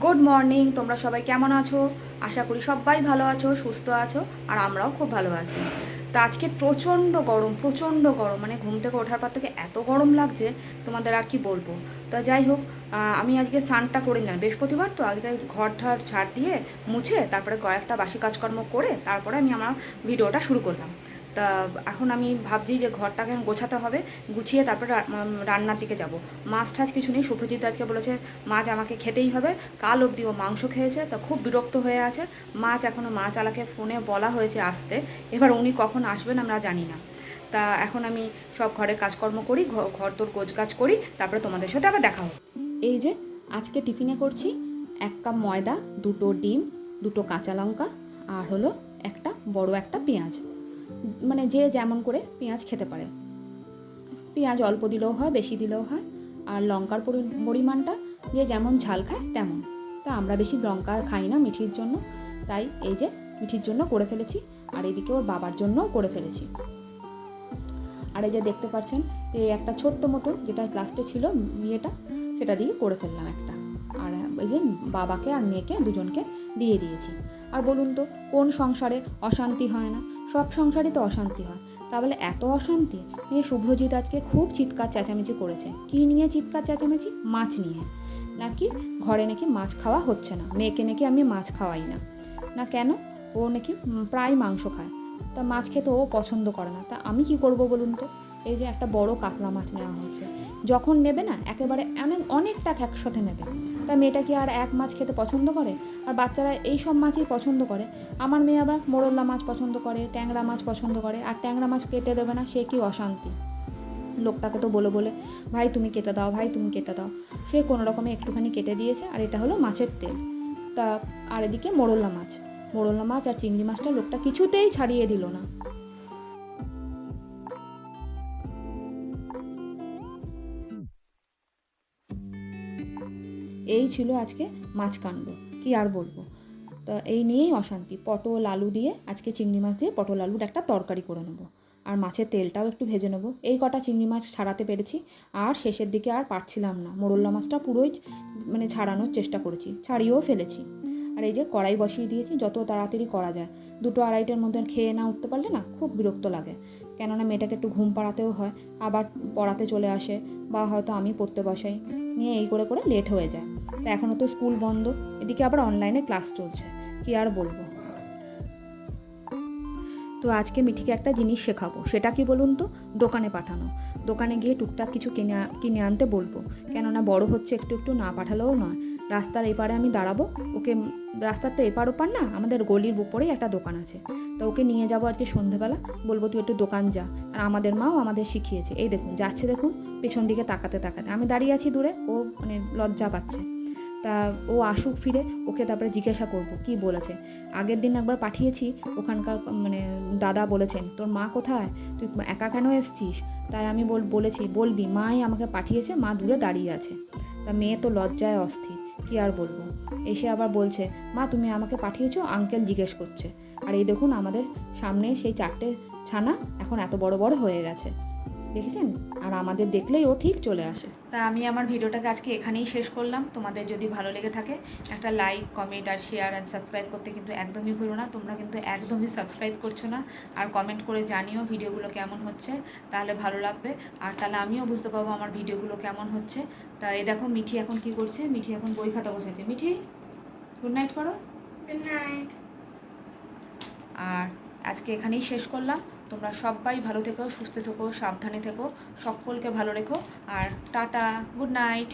Good morning, তোমরা সবাই কেমন আছো? আশা করি সবাই ভালো আছো, সুস্থ আছো, আর আমরাও খুব ভালো আছি। তো আজকে প্রচণ্ড গরম, মানে ঘুম থেকে ওঠার পর থেকে এত গরম লাগছে তোমাদের আর কি বলবো। তো যাই হোক, আমি আজকে স্নানটা করে নিলাম, বৃহস্পতিবার তো আজকে ঘর ঠার ঝাড় দিয়ে মুছে তারপরে কয়েকটা বাসি কাজকর্ম করে তারপরে আমি আমার ভিডিওটা শুরু করলাম। তা এখন আমি ভাবছি যে ঘরটাকে গোছাতে হবে, গুছিয়ে তারপরে রান্নার দিকে যাব। মাছ টাছ কিছু নেই, শুভজিৎ আজকে বলেছে মাছ আমাকে খেতেই হবে। কাল অবধি ও মাংস খেয়েছে, তা খুব বিরক্ত হয়ে আছে। মাছ এখনও মাছ আলাকে ফোনে বলা হয়েছে আসতে, এবার উনি কখন আসবেন আমরা জানি না। তা এখন আমি সব ঘরে কাজকর্ম করি, ঘর তোর গোছগাছ করি, তারপরে তোমাদের সাথে আবার দেখা হবে। এই যে আজকে টিফিনে করছি 1 কাপ ময়দা, 2টো ডিম, 2টো কাঁচা লঙ্কা, আর হলো একটা পেঁয়াজ। মানে যে যেমন করে পেঁয়াজ খেতে পারে, পেঁয়াজ অল্প দিলেও হয়, বেশি দিলেও হয়। আর লঙ্কার পরিমাণটা যে যেমন ঝাল খায় তেমন। তা আমরা বেশি লঙ্কা খাই না মিঠির জন্য, তাই এই যে মিঠির জন্য করে ফেলেছি, আর এদিকে ওর বাবার জন্যও করে ফেলেছি। আর এই যে দেখতে পাচ্ছেন, এই একটা ছোট্ট মতন যেটা লাস্টে ছিল ইয়েটা, সেটা দিয়ে করে ফেললাম একটা। আর এই যে বাবাকে আর মেয়েকে দুজনকে দিয়ে দিয়েছি। আর বলুন তো, কোন সংসারে অশান্তি হয় না? সব সংসারে তো অশান্তি হয়। তা বলে এত অশান্তি নিয়ে শুভ্রজিৎ আজকে খুব চিৎকার চেঁচামেচি করেছে। কী নিয়ে চিৎকার চেঁচামেচি? মাছ নিয়ে। নাকি ঘরে নাকি মাছ খাওয়া হচ্ছে না, মেয়েকে নাকি আমি মাছ খাওয়াই না। না কেন? ও নাকি প্রায় মাংস খায়, তা মাছ খেতে ও পছন্দ করে না। তা আমি কি করব বলুন তো? এই যে একটা বড় কাতলা মাছ নেওয়া হচ্ছে, যখন নেবে না একেবারে অনেকটা একসাথে নেবে। তা মেয়েটা কি আর এক মাছ খেতে পছন্দ করে? আর বাচ্চারা এই সব মাছই পছন্দ করে। আমার মেয়ে আবার মোরলা মাছ পছন্দ করে, ট্যাংরা মাছ পছন্দ করে, আর ট্যাংরা মাছ কেটে দেবে না, সে কি অশান্তি। লোকটাকে তো বলে বলে, ভাই তুমি কেটে দাও, ভাই তুমি কেটে দাও। সে কোনো রকমে একটুখানি কেটে দিয়েছে, আর এটা হলো মাছের তেল। তা আর এদিকে মোরলা মাছ আর চিংড়ি মাছটা লোকটা কিছুতেই ছাড়িয়ে দিল না। এই ছিল আজকে মাছকাণ্ড, কি আর বলবো। তা এই নিয়েই অশান্তি। পটল আলু দিয়ে আজকে চিংড়ি মাছ দিয়ে পটল আলুর একটা তরকারি করে নেবো, আর মাছের তেলটাও একটু ভেজে নেবো। এই কটা চিংড়ি মাছ ছাড়াতে পেরেছি, আর শেষের দিকে আর পারছিলাম না। মোরলা মাছটা পুরোই মানে ছাড়ানোর চেষ্টা করেছি, ছাড়িয়েও ফেলেছি। আর এই যে কড়াই বসিয়ে দিয়েছি, যত তাড়াতাড়ি করা যায়। 2-2:30টার মধ্যে খেয়ে না উঠতে পারলে না খুব বিরক্ত লাগে, কেননা মেয়েটাকে একটু ঘুম পাড়াতেও হয়, আবার পড়াতে চলে আসে, বা হয়তো আমি পড়তে বসাই, নিয়ে এই করে করে লেট হয়ে যায়। তো এখনও তো স্কুল বন্ধ, এদিকে আবার অনলাইনে ক্লাস চলছে, কি আর বলবো। তো আজকে মিঠিকে একটা জিনিস শেখাবো, সেটা কি বলুন তো? দোকানে পাঠানো। দোকানে গিয়ে টুকটাক কিছু কিনে আনতে বলবো, কেননা বড় হচ্ছে, একটু একটু না পাঠালেও নয়। রাস্তার এপারে আমি দাঁড়াবো ওকে, রাস্তার তো এপার ওপার না, আমাদের গলির উপরেই একটা দোকান আছে। তো ওকে নিয়ে যাবো আজকে সন্ধেবেলা, বলবো তুই একটু দোকান যা। আর আমাদের মাও আমাদের শিখিয়েছে, এই দেখুন যাচ্ছে, দেখুন পেছন দিকে তাকাতে তাকাতে, আমি দাঁড়িয়ে আছি দূরে, ও মানে লজ্জা পাচ্ছে। তা ও আসুক ফিরে, ওকে তারপরে জিজ্ঞাসা করব কি বলেছে। আগের দিন একবার পাঠিয়েছি, ওখানকার মানে দাদা বলেছেন তোর মা কোথায়, তুই একা কেন এসছিস? তাই আমি বলেছি বলবি মাই আমাকে পাঠিয়েছে, মা দূরে দাঁড়িয়ে আছে। তা মেয়ে তো লজ্জায় অস্থির, কি আর বলবো। এসে আবার বলছে, মা তুমি আমাকে পাঠিয়েছো, আঙ্কেল জিজ্ঞেস করছে। আর এই দেখুন আমাদের সামনে সেই 4টে ছানা এখন এত বড় বড় হয়ে গেছে, দেখেছেন? আর আমাদের দেখলেই ও ঠিক চলে আসে। তা আমি আমার ভিডিওটাকে আজকে এখানেই শেষ করলাম। তোমাদের যদি ভালো লেগে থাকে একটা লাইক, কমেন্ট আর শেয়ার আর সাবস্ক্রাইব করতে কিন্তু একদমই ভুলো না। তোমরা কিন্তু একদমই সাবস্ক্রাইব করছো না, আর কমেন্ট করে জানিও ভিডিওগুলো কেমন হচ্ছে, তাহলে ভালো লাগবে। আর তাহলে আমিও বুঝতে পারবো আমার ভিডিওগুলো কেমন হচ্ছে। তা এই দেখো মিঠি এখন কি করছে, মিঠি এখন বই খাতা বসেছে। মিঠি গুড নাইট করো। Good night. আর আজকে এখানেই শেষ করলাম। তোমরা সবাই ভালো থেকো, সুস্থ থেকো, সাবধানে থেকো, সকলকে ভালো রেখো। আর টাটা, গুড নাইট।